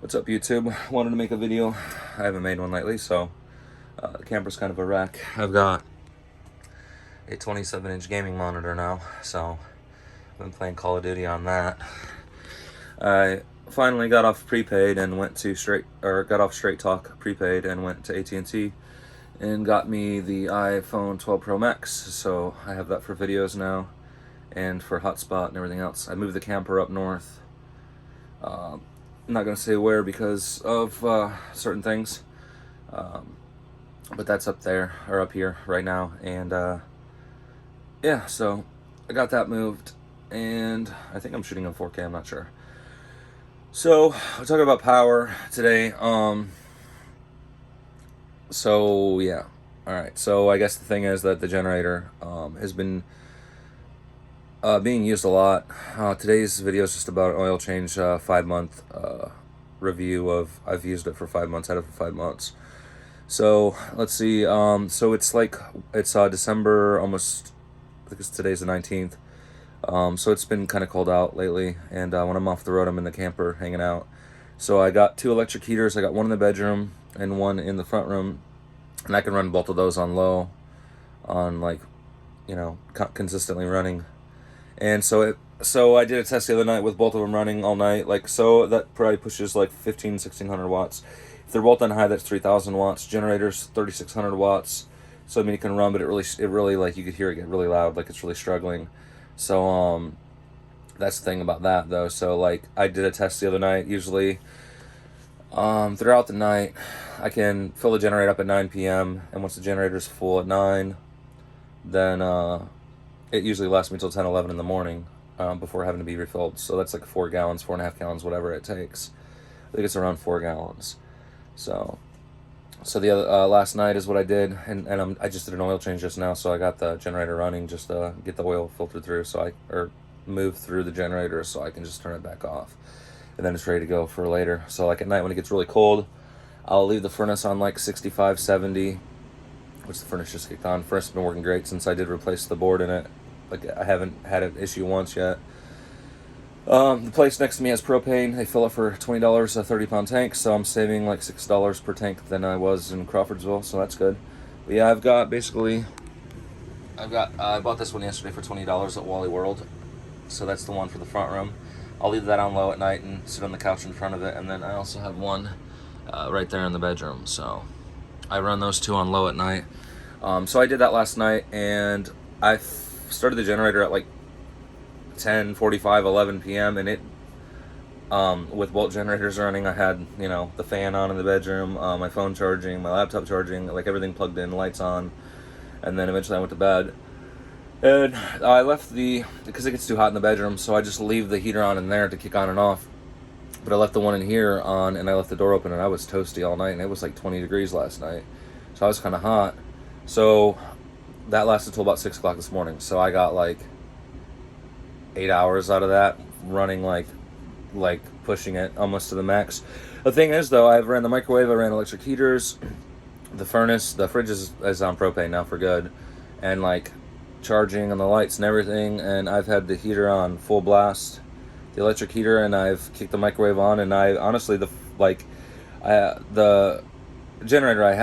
What's up, YouTube? Wanted to make a video. I haven't made one lately, so the camera's kind of a wreck. I've got a 27-inch gaming monitor now, so I've been playing Call of Duty on that. I finally got off prepaid and went to got off Straight Talk prepaid and went to AT&T and got me the iPhone 12 Pro Max. So I have that for videos now and for hotspot and everything else. I moved the camper up north. I'm not going to say where because of certain things, but that's up there, or up here right now, and yeah, so I got that moved, and I think I'm shooting in 4K, I'm not sure. So, I'll talk about power today. So yeah, alright, so I guess the thing is that the generator has been being used a lot. Today's video is just about an oil change, 5-month review of, I've used it for 5 months, had it for 5 months. So let's see, so it's December, almost, I think today's the 19th. So it's been kind of cold out lately, and when I'm off the road, I'm in the camper hanging out. So I got 2 electric heaters. I got one in the bedroom and one in the front room, and I can run both of those on low, on like, you know, consistently running. And so I did a test the other night with both of them running all night. Like, so that probably pushes like 1600 watts. If they're both on high, that's 3000 watts. Generator's 3600 watts. So I mean, it can run, but it really like, you could hear it get really loud, like it's really struggling. So that's the thing about that though. So like, I did a test the other night. Usually throughout the night, I can fill the generator up at 9 p.m. and once the generator's full at 9, then it usually lasts me until 10, 11 in the morning before having to be refilled. So that's like 4 gallons, 4.5 gallons, whatever it takes. I think it's around 4 gallons. So the other last night is what I did, and I just did an oil change just now. So I got the generator running just to get the oil filtered through, or move through the generator, so I can just turn it back off, and then it's ready to go for later. So like at night when it gets really cold, I'll leave the furnace on like 65, 70. Which the furnace just kicked on. Furnace has been working great since I did replace the board in it. Like, I haven't had an issue once yet. The place next to me has propane. They fill it for $20 a 30-pound tank, so I'm saving like $6 per tank than I was in Crawfordsville, so that's good. But yeah, I bought this one yesterday for $20 at Wally World, so that's the one for the front room. I'll leave that on low at night and sit on the couch in front of it, and then I also have one right there in the bedroom, so I run those 2 on low at night. So I did that last night, and I started the generator at like 10:45, 11 p.m. and it, with both generators running, I had, you know, the fan on in the bedroom, my phone charging, my laptop charging, like everything plugged in, lights on, and then eventually I went to bed. And I left because it gets too hot in the bedroom, so I just leave the heater on in there to kick on and off. But I left the one in here on, and I left the door open, and I was toasty all night, and it was like 20 degrees last night. So I was kind of hot. So that lasted till about 6 o'clock this morning. So I got like 8 hours out of that, running like pushing it almost to the max. The thing is though, I've ran the microwave, I ran electric heaters, the furnace, the fridge is on propane now for good, and like charging and the lights and everything, and I've had the heater on full blast, the electric heater, and I've kicked the microwave on, and I honestly, the generator I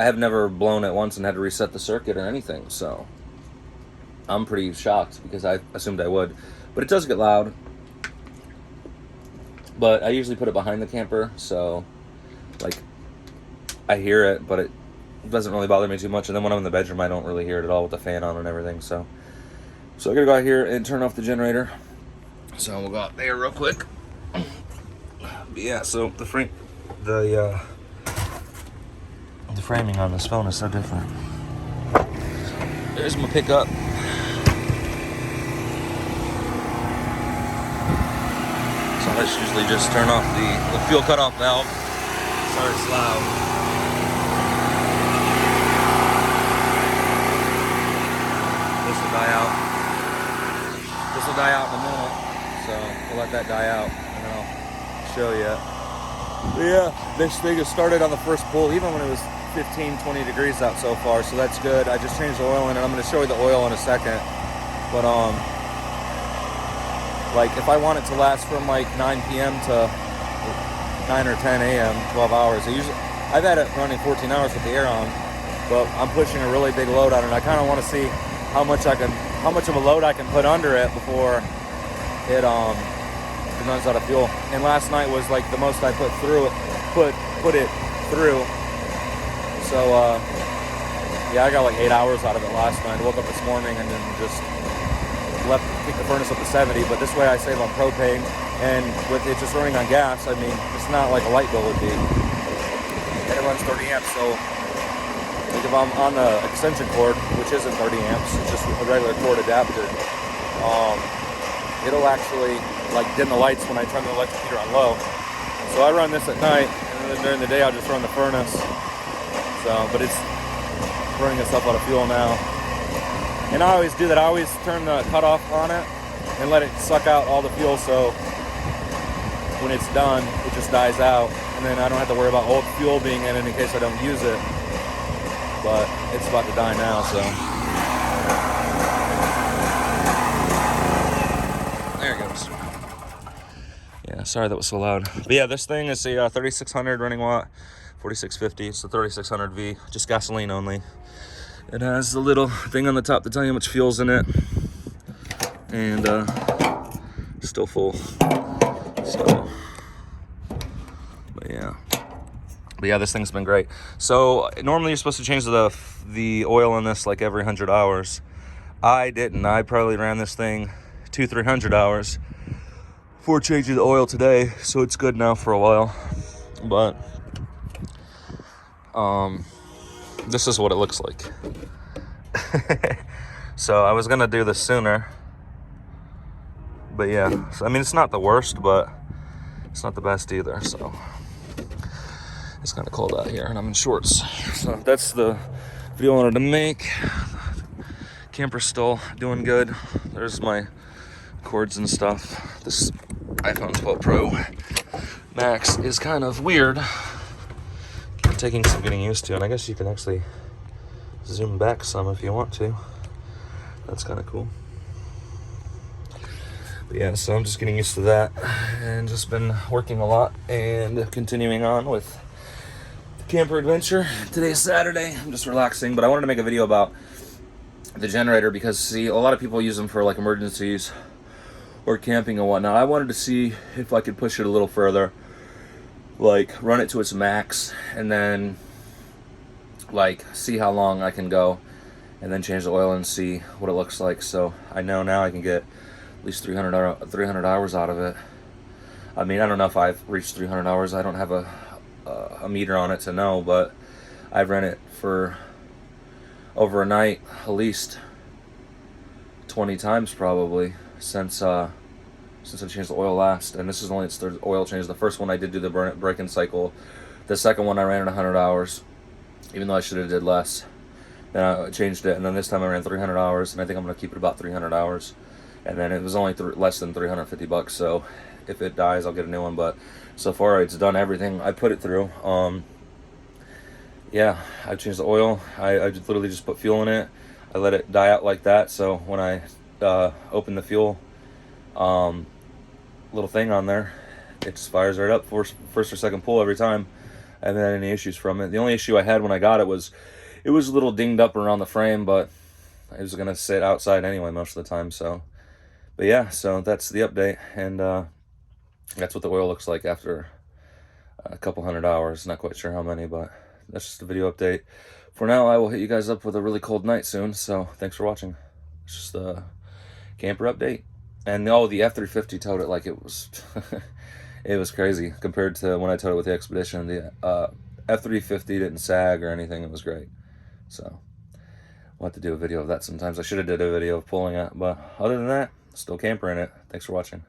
have never blown it once and had to reset the circuit or anything, so I'm pretty shocked because I assumed I would. But it does get loud, but I usually put it behind the camper, so like I hear it, but it doesn't really bother me too much. And then when I'm in the bedroom, I don't really hear it at all with the fan on and everything. So I gotta go out here and turn off the generator. So we'll go out there real quick. But yeah, so the framing on this phone is so different. There's my pickup. So let's usually just turn off the fuel cutoff valve. Sorry, it's loud. This will die out. This will die out in a minute. So we'll let that die out, and then I'll show you. But yeah, this thing has started on the first pull, even when it was 15, 20 degrees out so far, so that's good. I just changed the oil in, and I'm going to show you the oil in a second. But like if I want it to last from like 9 p.m. to 9 or 10 a.m., 12 hours. I've had it running 14 hours with the air on, but I'm pushing a really big load on it. I kind of want to see how much of a load I can put under it before it runs out of fuel. And last night was like the most I put it through. So yeah, I got like 8 hours out of it last night. I woke up this morning and then just kicked the furnace up to 70. But this way I save on propane, and with it just running on gas, I mean, it's not like a light bill would be. And it runs 30 amps, so like if I'm on the extension cord, which isn't 30 amps, it's just a regular cord adapter, it'll actually like dim the lights when I turn the electric heater on low. So I run this at night, and then during the day I'll just run the furnace. So, but it's running us up out of fuel now. And I always do that. I always turn the cutoff on it and let it suck out all the fuel, so when it's done, it just dies out. And then I don't have to worry about old fuel being in it in case I don't use it. But it's about to die now, so. There it goes. Yeah, sorry that was so loud. But yeah, this thing is a 3600 running watt, 4650. It's the 3600V, just gasoline only. It has the little thing on the top to tell you how much fuel's in it, and still full. So, but yeah, this thing's been great. So normally you're supposed to change the oil in this like every 100 hours. I didn't. I probably ran this thing 200-300 hours before changing the oil today, so it's good now for a while. But this is what it looks like. So I was gonna do this sooner, but yeah, so, I mean, it's not the worst, but it's not the best either. So it's kind of cold out here and I'm in shorts. So that's the video I wanted to make. Camper's still doing good. There's my cords and stuff. This iPhone 12 Pro Max is kind of weird, taking some getting used to, and I guess you can actually zoom back some if you want to. That's kind of cool. But yeah, so I'm just getting used to that and just been working a lot and continuing on with the camper adventure. Today's Saturday. I'm just relaxing, but I wanted to make a video about the generator because, see, a lot of people use them for like emergencies or camping and whatnot. I wanted to see if I could push it a little further, like run it to its max, and then like see how long I can go, and then change the oil and see what it looks like. So I know now I can get at least 300 hours out of it. I mean, I don't know if I've reached 300 hours. I don't have a meter on it to know, but I've ran it for over a night at least 20 times probably since I changed the oil last. And this is only its third oil change. The first one I did do the break-in cycle. The second one I ran it 100 hours, even though I should have did less. Then I changed it, and then this time I ran 300 hours, and I think I'm going to keep it about 300 hours. And then it was only less than $350, so if it dies, I'll get a new one. But so far, it's done everything I put it through. Yeah, I changed the oil. I literally just put fuel in it. I let it die out like that, so when I open the fuel little thing on there, it just fires right up for first or second pull every time. I haven't had any issues from it. The only issue I had when I got it was a little dinged up around the frame, but it was gonna sit outside anyway most of the time. So, but yeah, so that's the update, and that's what the oil looks like after a couple 100 hours. Not quite sure how many, but that's just a video update. For now, I will hit you guys up with a really cold night soon. So thanks for watching. It's just a camper update, and the F-350 towed it like it was. It was crazy compared to when I towed it with the Expedition. The F-350 didn't sag or anything. It was great. So we'll have to do a video of that sometimes. I should have did a video of pulling it, but other than that, still campering it. Thanks for watching.